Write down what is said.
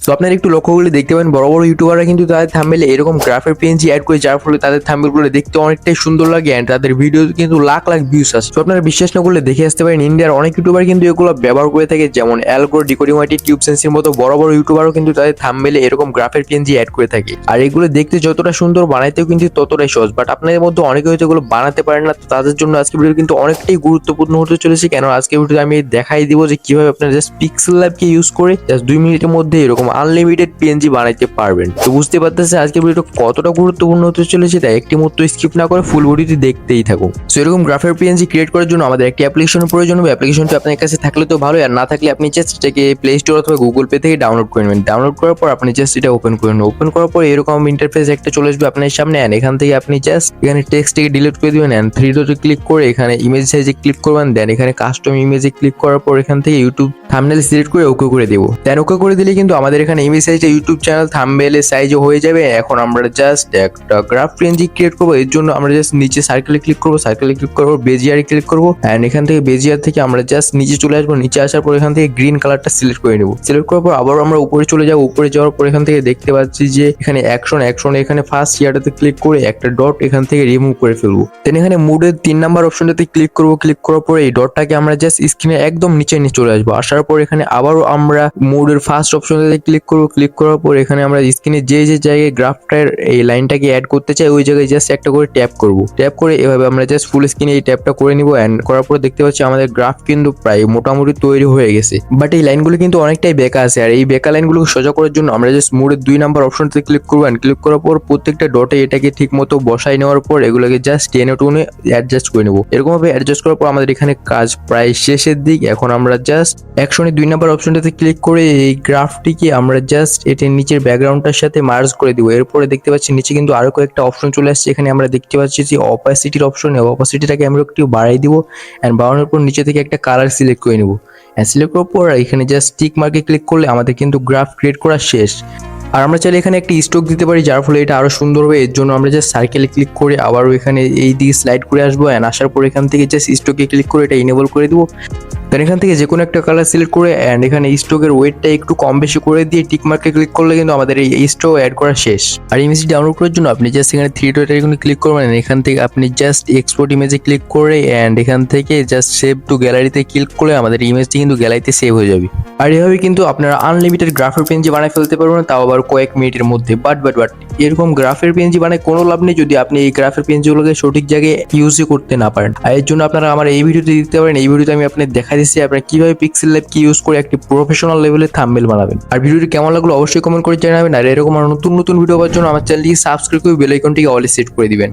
তো আপনারা একটু লক্ষ্য করলে দেখতে পাবেন বড় বড় ইউটিউবাররা কিন্তু তাদের থাম্বনেলে এরকম গ্রাফের পিএনজি অ্যাড করে, যার ফলে তাদের থাম্বনেলগুলো দেখতে অনেকটাই সুন্দর লাগে এন্ড তাদের ভিডিও কিন্তু লাখ লাখ ভিউজ আসে। তো আপনারা বিশ্বাস না করলে দেখে আসতে পারেন, ইন্ডিয়ার অনেক ইউটিউবার কিন্তু এগুলো ব্যবহার করে থাকে, যেমন অ্যালগো, ডিকোডিং ওয়াইটি, টিউব সেন্সির মতো বড় বড় ইউটিউবারও কিন্তু তাদের থাম্বনেলে এরকম গ্রাফের পিএনজি অ্যাড করে থাকে। আর এগুলো দেখতে যতটা সুন্দর, বানাইতেও কিন্তু ততটাই সহজ। বাট আপনাদের মধ্যে অনেকে হয়তো এগুলো বানাতে পারেন না, তো তাদের জন্য আজকে ভিডিও কিন্তু অনেকটাই গুরুত্বপূর্ণ হতে চলেছে। কেন আজকে ভিডিওতে আমি দেখাই দিব যে কিভাবে আপনারা জাস্ট পিক্সেল ল্যাবকে ইউজ করে জাস্ট 2 মিনিটের মধ্যে এরকম আনলিমিটেড পিএনজি বানাইতে পারবেন। তো বুঝতে পারতেছে আজকে ভিডিওটা কতটা গুরুত্বপূর্ণ হতে চলেছে, তাই একটি মতো স্কিপ না করে ফুল ভিডিওটি দেখতেই থাকুন। সো এরকম গ্রাফের পিএনজি ক্রিয়েট করার জন্য আমাদের একটি অ্যাপ্লিকেশনের প্রয়োজন হবে। অ্যাপ্লিকেশনটি আপনার কাছে থাকলে তো ভালো, আর না থাকলে আপনি জাস্ট এটাকে প্লে স্টোর অথবা গুগল পে থেকে ডাউনলোড করে নেবেন। ডাউনলোড করার পর আপনি জাস্ট এটা ওপেন করে নেবেন। ওপেন করার পর এরকম ইন্টারফেস একটা চলে আসবে আপনার সামনে, এন্ড এখান থেকে আপনি জাস্ট এখানে টেক্সটটাকে ডিলিট করে দিবেন এন্ড 3 ডটে ক্লিক করে এখানে ইমেজ সাইজে ক্লিক করবেন। দেন এখানে কাস্টম ইমেজে ক্লিক করার পর এখান থেকে ইউটিউব থাম্বনেল সিলেক্ট করে ওকে করে দেবো। দেন ওকে করে দিলে কিন্তু আমাদের এখানে ইমেজ সাইজে ইউটিউব চ্যানেল থাম্বনেলের সাইজে হয়ে যাবে। এখন আমরা জাস্ট একটা গ্রাফ পিএনজি ক্রিয়েট করবো। এর জন্য আমরা জাস্ট নিচে সার্কেলে ক্লিক করবো, সার্কেলে ক্লিক করবো, বেজিয়ারে ক্লিক করবো এন্ড এখান থেকে বেজিয়ার থেকে আমরা জাস্ট নিচে চলে আসবো। নিচে আসার পর এখান থেকে গ্রিন কালারটা সিলেক্ট করে নেবো। সিলেক্ট করার পর আবার আমরা উপরে চলে যাবো। উপরে যাওয়ার পর এখান থেকে দেখতে পাচ্ছি যে এখানে অ্যাকশন এখানে ফার্স্ট ইয়ারটাতে ক্লিক করে একটা ডট এখান থেকে রিমুভ করে ফেলবো। দেন এখানে মুডের 3 নাম্বার অপশনটাতে ক্লিক করবো। ক্লিক করার পর এই ডটটাকে আমরা জাস্ট স্ক্রিনে একদম নিচে চলে আসবো। আসার পর এখানে আবারও আমরা মুডের ফার্স্ট অপশনটাতে ক্লিক করবো। ক্লিক করার পর এখানে আমরা স্ক্রিনে যে জায়গায় গ্রাফটার এই লাইনটাকে অ্যাড করতে চাই ওই জায়গায় জাস্ট একটা করে ট্যাপ করবো। ট্যাপ করে এভাবে আমরা জাস্ট ফুল স্ক্রিনে এই ট্যাপটা করে নিবো এন্ড করার পর দেখতে পাচ্ছি আমাদের গ্রাফ কিন্তু প্রায় মোটামুটি তৈরি হয়ে গেছে। বাট এই লাইনগুলো কিন্তু অনেকটাই বেঁকা আছে, আর এই বেঁকা লাইনগুলোকে সোজা করার জন্য আমরা জাস্ট মুডের 2 নাম্বার অপশনটাতে ক্লিক করবো। ক্লিক করার পর প্রত্যেকটা ডটে এটাকে ঠিক মতো বসাই নেওয়ার পর এগুলোকে জাস্ট টেনে টুনে অ্যাডজাস্ট করে নেবো। এরকম ভাবে অ্যাডজাস্ট করার পর আমাদের এখানে কাজ প্রায় শেষের দিক। এখন আমরা জাস্ট অ্যাকশনের 2 নাম্বার অপশনটাতে ক্লিক করে এই গ্রাফটিকে আমরা জাস্ট এটার নিচের ব্যাকগ্রাউন্ডটার সাথে মার্জ করে দিব। এরপরে দেখতে পাচ্ছি নিচে কিন্তু আরো কয়েকটা অপশন চলে আসছে। এখানে আমরা দেখতে পাচ্ছি যে অপাসিটির অপশন, অপাসিটিটাকে আমরা একটু বাড়াই দিব এন্ড বাড়ানোর পর নিচে থেকে একটা কালার সিলেক্ট করে নেব। সিলেক্ট করার পর এখানে জাস্ট টিক মার্কে ক্লিক করলে আমাদের কিন্তু গ্রাফ ক্রিয়েট করা শেষ। আর আমরা চাইলে এখানে একটা স্ট্রোক দিতে পারি, যার ফলে এটা আরো সুন্দর হবে। এর জন্য আমরা জাস্ট সার্কেলে ক্লিক করে আবারও এখানে এই দিকে স্লাইড করে আসবো এন্ড আসার পর এখান থেকে জাস্ট স্ট্রোকে ক্লিক করে এটা ইনেবল করে দিব। দেন এখান থেকে যে কোনো একটা কালার সিলেক্ট করে এন্ড এখানে স্ট্রোকের ওয়েটটা একটু কম বেশি করে দিয়ে টিক মার্কে ক্লিক করলে কিন্তু আমাদের এই স্ট্রোক অ্যাড করা শেষ। আর ইমেজটি ডাউনলোড করার জন্য আপনি জাস্ট এখানে 3 ডট আইকনে ক্লিক করবেন। এখান থেকে আপনি জাস্ট এক্সপোর্ট ইমেজে ক্লিক করে এন্ড এখান থেকে জাস্ট সেভ টু গ্যালারিতে ক্লিক করলে আমাদের ইমেজটি কিন্তু গ্যালারিতে সেভ হয়ে যাবে। আর এভাবে কিন্তু আপনারা আনলিমিটেড গ্রাফের পিএনজি বানায় ফেলতে পারবেন, তাও আবার কয়েক মিনিটের মধ্যে। বাট এরকম গ্রাফের পিএনজি বানায় কোনো লাভ নেই যদি আপনি এই গ্রাফের পিএনজিগুলোকে সঠিক জায়গায় ইউজই করতে না পারেন। আর এর জন্য আপনারা আমার এই ভিডিওতে দিতে পারেন। এই ভিডিওতে আমি আপনাদের দেখা দিচ্ছি আপনারা কিভাবে পিক্সেল ল্যাব কি ইউজ করে একটি প্রফেশনাল লেভেলের থাম্বনেল বানাবেন। আর ভিডিওটি কেমন লাগলো অবশ্যই কমেন্ট করে জানাবেন। আর এরকম আর নতুন ভিডিও পাওয়ার জন্য আমার চ্যানেলটিকে সাবস্ক্রাইব করে বেল আইকনটিকে অলে সেট করে দিবেন।